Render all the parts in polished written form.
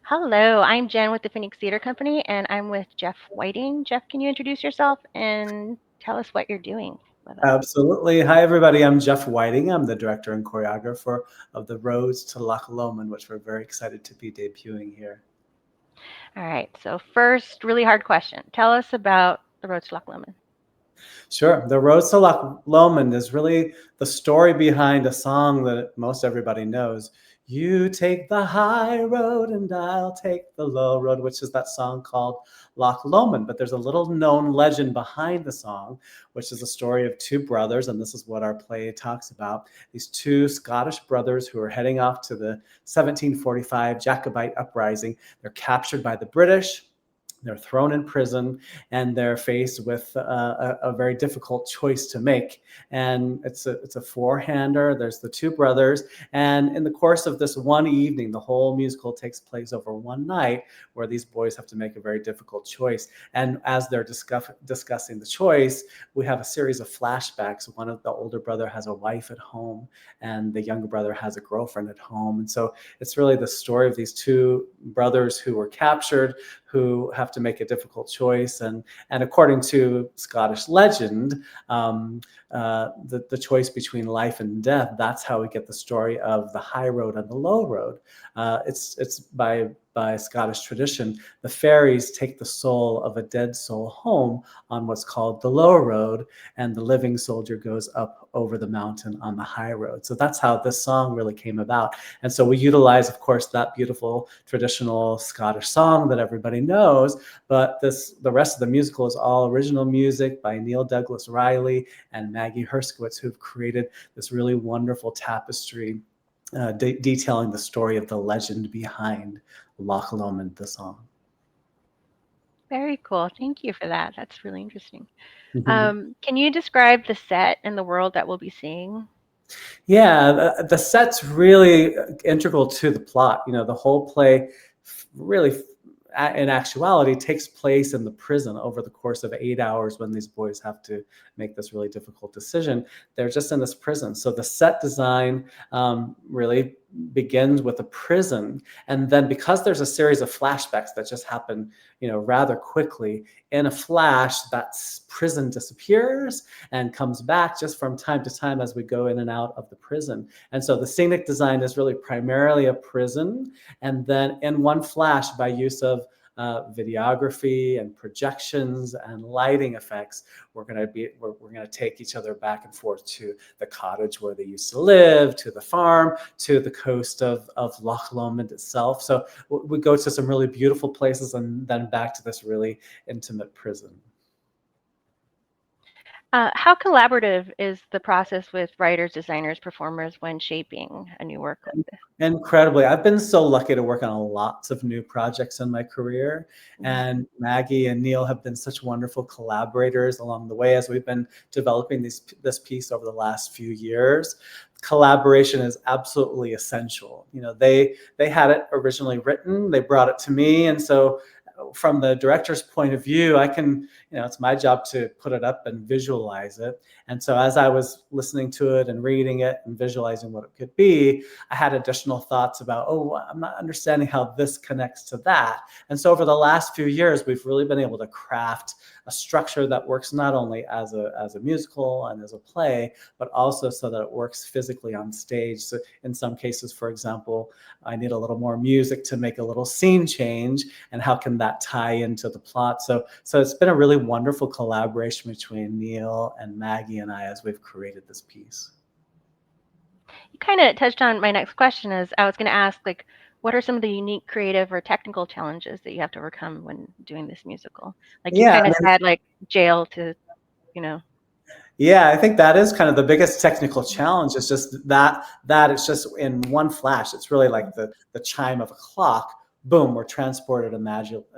Hello, I'm Jen with the Phoenix Theater Company, and I'm with Jeff Whiting. Jeff, can you introduce yourself and tell us what you're doing with us? Absolutely. Hi, everybody. I'm Jeff Whiting. I'm the director and choreographer of The Roads to Loch Lomond, which we're very excited to be debuting here. All right, so first, really hard question. Tell us about the Road to Loch Lomond. Sure. The Roads to Loch Lomond is really the story behind a song that most everybody knows. You take the high road and I'll take the low road, which is that song called Loch Lomond. But there's a little known legend behind the song, which is a story of two brothers. And this is what our play talks about. These two Scottish brothers who are heading off to the 1745 Jacobite uprising. They're captured by the British. They're thrown in prison and they're faced with a very difficult choice to make. And it's a four-hander. There's the two brothers. And in the course of this one evening, the whole musical takes place over one night where these boys have to make a very difficult choice. And as they're discussing the choice, we have a series of flashbacks. One of the older brother has a wife at home and the younger brother has a girlfriend at home. And so it's really the story of these two brothers who were captured, who have to make a difficult choice. And according to Scottish legend, the choice between life and death, that's how we get the story of the high road and the low road. It's by Scottish tradition, the fairies take the soul of a dead soul home on what's called the low road, and the living soldier goes up over the mountain on the high road. So that's how this song really came about. And so we utilize, of course, that beautiful traditional Scottish song that everybody knows, but the rest of the musical is all original music by Neil Douglas Riley and Maggie Herskowitz, who've created this really wonderful tapestry detailing the story of the legend behind Loch Lomond, the song. Very cool. Thank you for that. That's really interesting. Can you describe the set and the world that we'll be seeing? Yeah, the set's really integral to the plot. You know, the whole play really, in actuality, takes place in the prison over the course of 8 hours when these boys have to make this really difficult decision. They're just in this prison. So the set design really begins with a prison. And then because there's a series of flashbacks that just happen, rather quickly, in a flash, that prison disappears and comes back just from time to time as we go in and out of the prison. And so the scenic design is really primarily a prison. And then in one flash, by use of videography and projections and lighting effects, we're going to take each other back and forth to the cottage where they used to live, to the farm, to the coast of Loch Lomond itself. So we go to some really beautiful places and then back to this really intimate prison. How collaborative is the process with writers, designers, performers when shaping a new work like this? Incredibly. I've been so lucky to work on lots of new projects in my career. And Maggie and Neil have been such wonderful collaborators along the way as we've been developing this piece over the last few years. Collaboration is absolutely essential. They had it originally written, they brought it to me. And so from the director's point of view, I can, it's my job to put it up and visualize it. And so as I was listening to it and reading it and visualizing what it could be, I had additional thoughts about, I'm not understanding how this connects to that. And so over the last few years, we've really been able to craft a structure that works not only as a musical and as a play, but also so that it works physically on stage. So in some cases, for example, I need a little more music to make a little scene change, and how can that tie into the plot? So it's been a really wonderful collaboration between Neil and Maggie and I as we've created this piece. You kind of touched on my next question. Is I was going to ask, what are some of the unique creative or technical challenges that you have to overcome when doing this musical? You kind of said, jail to, Yeah, I think that is kind of the biggest technical challenge, is just that it's just in one flash. It's really like the chime of a clock. Boom, we're transported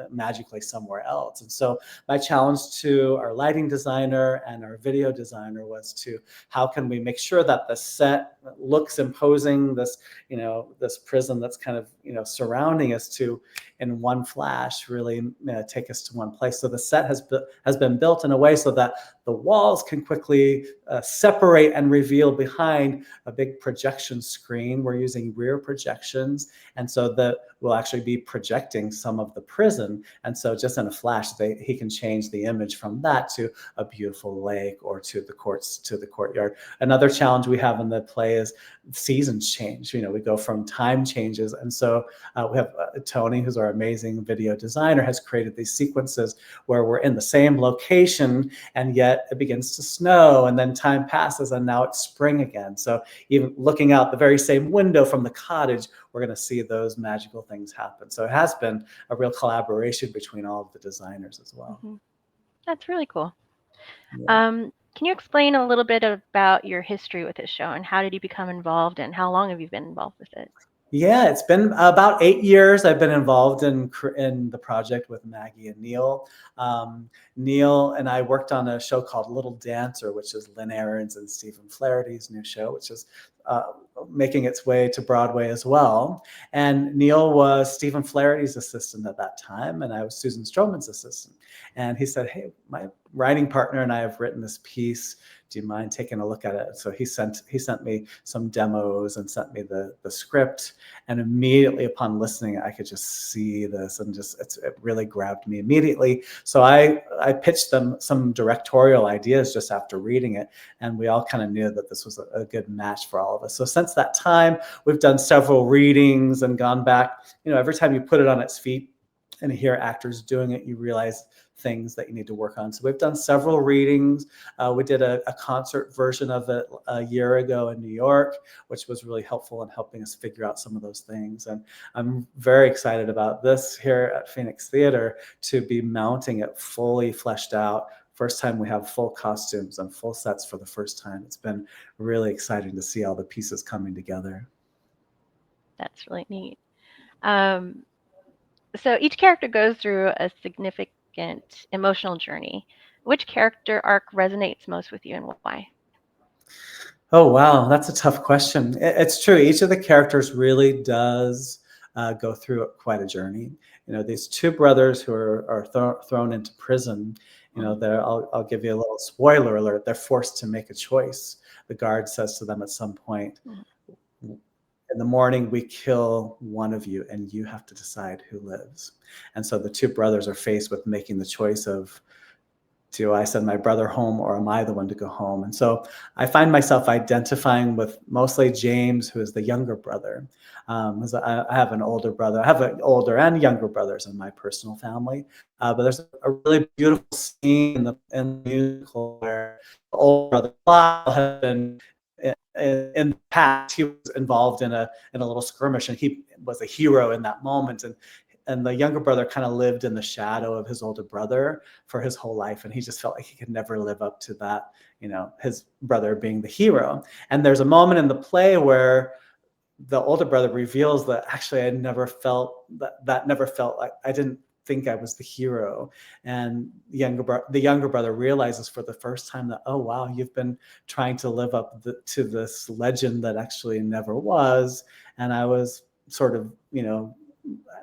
magically somewhere else. And so my challenge to our lighting designer and our video designer was to, how can we make sure that the set looks imposing, this prison that's kind of, surrounding us, to, in one flash, really take us to one place. So the set has been built in a way so that the walls can quickly separate and reveal behind a big projection screen. We're using rear projections. And so that will actually be projecting some of the prison. And so just in a flash, he can change the image from that to a beautiful lake or to the courts, to the courtyard. Another challenge we have in the play is seasons change. We go from time changes. And so we have Tony, who's our amazing video designer, has created these sequences where we're in the same location and yet it begins to snow and then time passes and now it's spring again. So even looking out the very same window from the cottage, we're going to see those magical things happen. So it has been a real collaboration between all of the designers as well. Mm-hmm. That's really cool. Yeah. Can you explain a little bit about your history with this show and how did you become involved and how long have you been involved with it? Yeah, it's been about 8 years I've been involved in the project with Maggie and Neil. Neil and I worked on a show called Little Dancer, which is Lynn Ahrens and Stephen Flaherty's new show, which is making its way to Broadway as well. And Neil was Stephen Flaherty's assistant at that time, and I was Susan Stroman's assistant. And he said, "Hey, my writing partner and I have written this piece. Do you mind taking a look at it?" So he sent me some demos and sent me the script. And immediately upon listening, I could just see this and it really grabbed me immediately. So I pitched them some directorial ideas just after reading it. And we all kind of knew that this was a good match for all of us. So since that time, we've done several readings and gone back. Every time you put it on its feet and hear actors doing it, you realize things that you need to work on. So we've done several readings. We did a concert version of it a year ago in New York, which was really helpful in helping us figure out some of those things. And I'm very excited about this here at Phoenix Theater to be mounting it fully fleshed out. First time we have full costumes and full sets for the first time. It's been really exciting to see all the pieces coming together. That's really neat. So each character goes through a significant emotional journey. Which character arc resonates most with you and why? Oh, wow. That's a tough question. It's true. Each of the characters really does go through quite a journey. These two brothers who are thrown into prison, I'll give you a little spoiler alert. They're forced to make a choice. The guard says to them at some point, "In the morning, we kill one of you and you have to decide who lives." And so the two brothers are faced with making the choice of, do I send my brother home or am I the one to go home? And so I find myself identifying with mostly James, who is the younger brother. I have an older brother. I have an older and younger brothers in my personal family. But there's a really beautiful scene in the musical where the older brother has been in the past. He was involved in a little skirmish, and he was a hero in that moment. And the younger brother kind of lived in the shadow of his older brother for his whole life. And he just felt like he could never live up to that, his brother being the hero. And there's a moment in the play where the older brother reveals that actually I never felt that never felt like I didn't think I was the hero. And the younger brother realizes for the first time that, oh, wow, you've been trying to live up to this legend that actually never was. And I was sort of,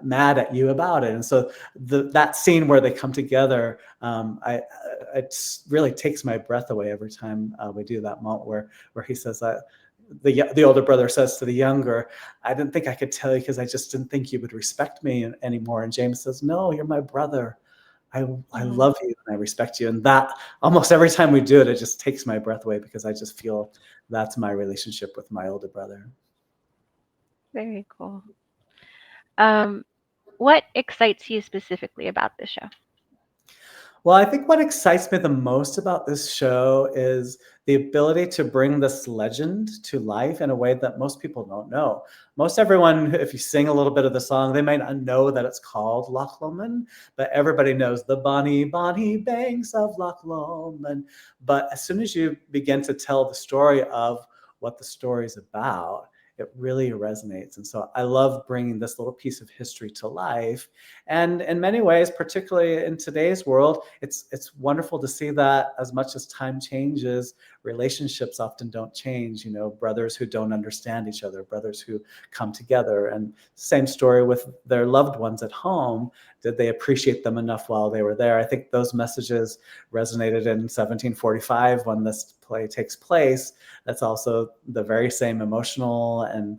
mad at you about it. And so that scene where they come together, it really takes my breath away every time we do that moment where he says that the older brother says to the younger, "I didn't think I could tell you because I just didn't think you would respect me anymore." And James says, "No, you're my brother. I love you and I respect you." And that almost every time we do it, it just takes my breath away because I just feel that's my relationship with my older brother. Very cool. What excites you specifically about this show? Well, I think what excites me the most about this show is the ability to bring this legend to life in a way that most people don't know. Most everyone, if you sing a little bit of the song, they might not know that it's called Loch Lomond, but everybody knows the bonny, bonny banks of Loch Lomond. But as soon as you begin to tell the story of what the story is about, it really resonates. And so I love bringing this little piece of history to life. And in many ways, particularly in today's world, it's wonderful to see that as much as time changes, relationships often don't change, brothers who don't understand each other, brothers who come together. And same story with their loved ones at home. Did they appreciate them enough while they were there? I think those messages resonated in 1745 when this play takes place. That's also the very same emotional and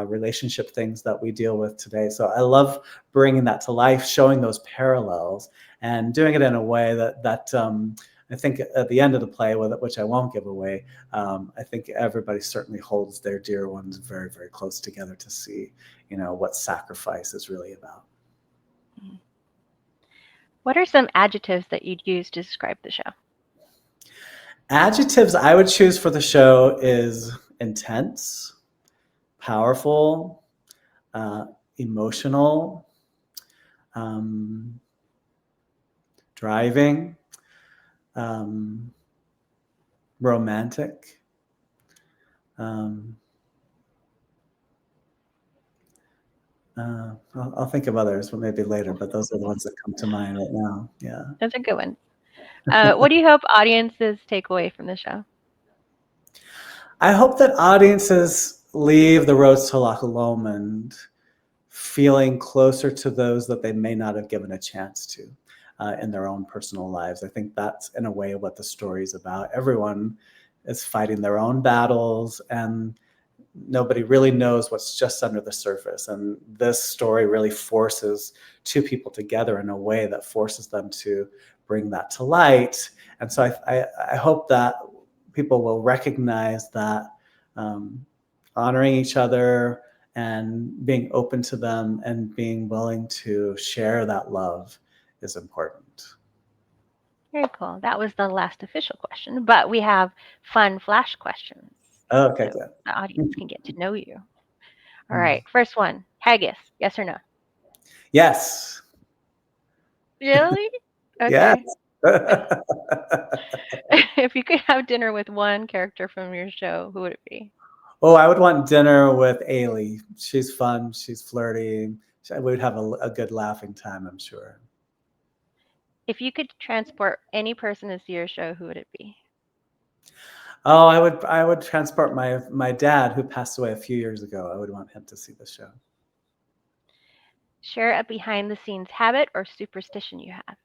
relationship things that we deal with today. So I love bringing that to life, showing those parallels, and doing it in a way that I think at the end of the play, which I won't give away, I think everybody certainly holds their dear ones very, very close together to see, what sacrifice is really about. What are some adjectives that you'd use to describe the show? Adjectives I would choose for the show is intense, powerful, emotional, driving, romantic. I'll think of others, but maybe later. But those are the ones that come to mind right now. Yeah, that's a good one. What do you hope audiences take away from the show? I hope that audiences leave the roads to Loch Lomond feeling closer to those that they may not have given a chance to in their own personal lives. I think that's in a way what the story is about. Everyone is fighting their own battles, and nobody really knows what's just under the surface. And this story really forces two people together in a way that forces them to bring that to light. And so I hope that people will recognize that honoring each other and being open to them and being willing to share that love is important. Very cool. That was the last official question, but we have fun flash questions. Okay, So good. the audience can get to know you. All right. First one, haggis, yes or no? Yes. Really? Yes. Okay. If you could have dinner with one character from your show, who would it be? Oh, I would want dinner with Ailey. She's fun. She's flirty. We would have a good laughing time, I'm sure. If you could transport any person to see your show, who would it be? Oh, I would transport my dad, who passed away a few years ago. I would want him to see the show. Share a behind the scenes habit or superstition you have.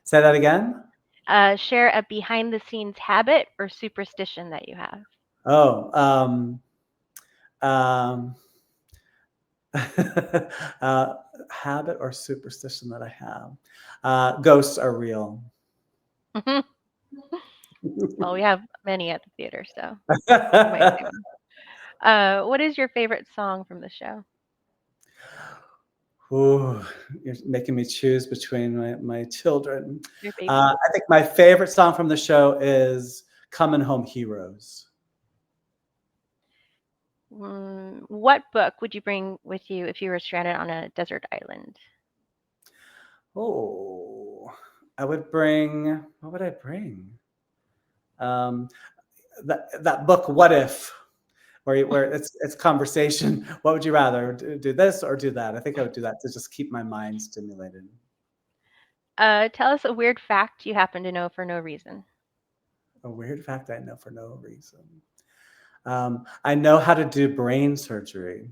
Say that again? Share a behind the scenes habit or superstition that you have. Oh, um, habit or superstition that I have. Ghosts are real. Well, we have many at the theater, so you might say one. What is your favorite song from the show? Ooh, you're making me choose between my children. Your baby. I think my favorite song from the show is "Coming Home Heroes." What book would you bring with you if you were stranded on a desert island? Oh, I would bring. What would I bring? Um, that book, "What If," where it's conversation. What would you rather do this or do that? I think I would do that to just keep my mind stimulated. Tell us a weird fact you happen to know for no reason. A weird fact I know for no reason. I know how to do brain surgery.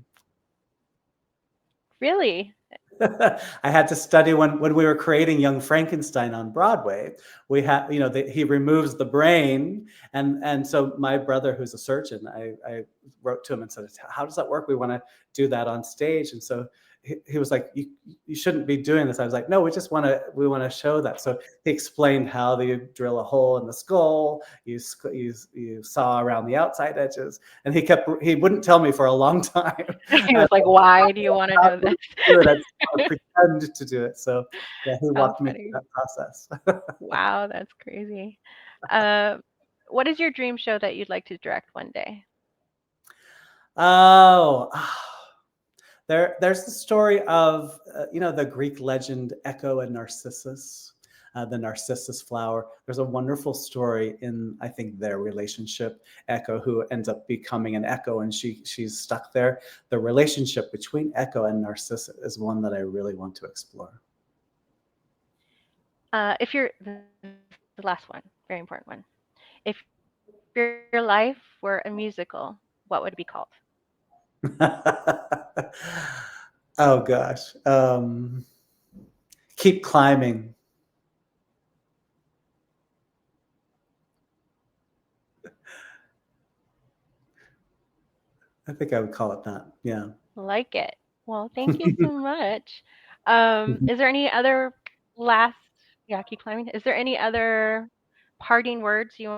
Really? I had to study when we were creating Young Frankenstein on Broadway. We had, he removes the brain, and so my brother, who's a surgeon, I wrote to him and said, "How does that work? We want to do that on stage." And so he was like, "You shouldn't be doing this." I was like, "No, we want to show that." So he explained how you drill a hole in the skull, you saw around the outside edges, and he wouldn't tell me for a long time. He was like, "Why do you want to know this?" Do it. I just want to pretend to do it. So yeah, he How walked me through funny. that process. Wow, that's crazy. Uh, what is your dream show that you'd like to direct one day? Oh, there's the story of the Greek legend Echo and Narcissus, the Narcissus flower. There's a wonderful story in, I think, their relationship. Echo, who ends up becoming an Echo, and she's stuck there. The relationship between Echo and Narcissus is one that I really want to explore. If you're the last one, very important one. If If your life were a musical, what would it be called? Oh gosh. Keep climbing. I think I would call it that. Yeah. Like it. Well, thank you so much. Mhm. Is there any other last, yeah, keep climbing. Is there any other parting words you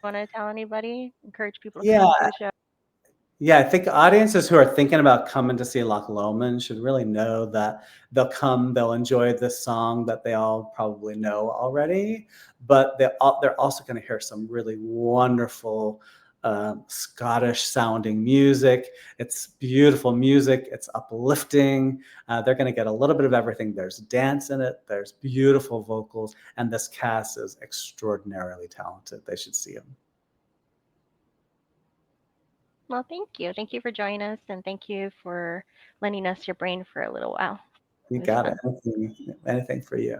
want to tell anybody? Encourage people to Yeah. come to the show? Yeah, I think audiences who are thinking about coming to see Loch Lomond should really know that they'll come, they'll enjoy this song that they all probably know already, but they're also going to hear some really wonderful Scottish sounding music. It's beautiful music. It's uplifting. They're going to get a little bit of everything. There's dance in it. There's beautiful vocals, and this cast is extraordinarily talented. They should see them. Well, thank you. Thank you for joining us, and thank you for lending us your brain for a little while. You It was got it. fun. Anything for you.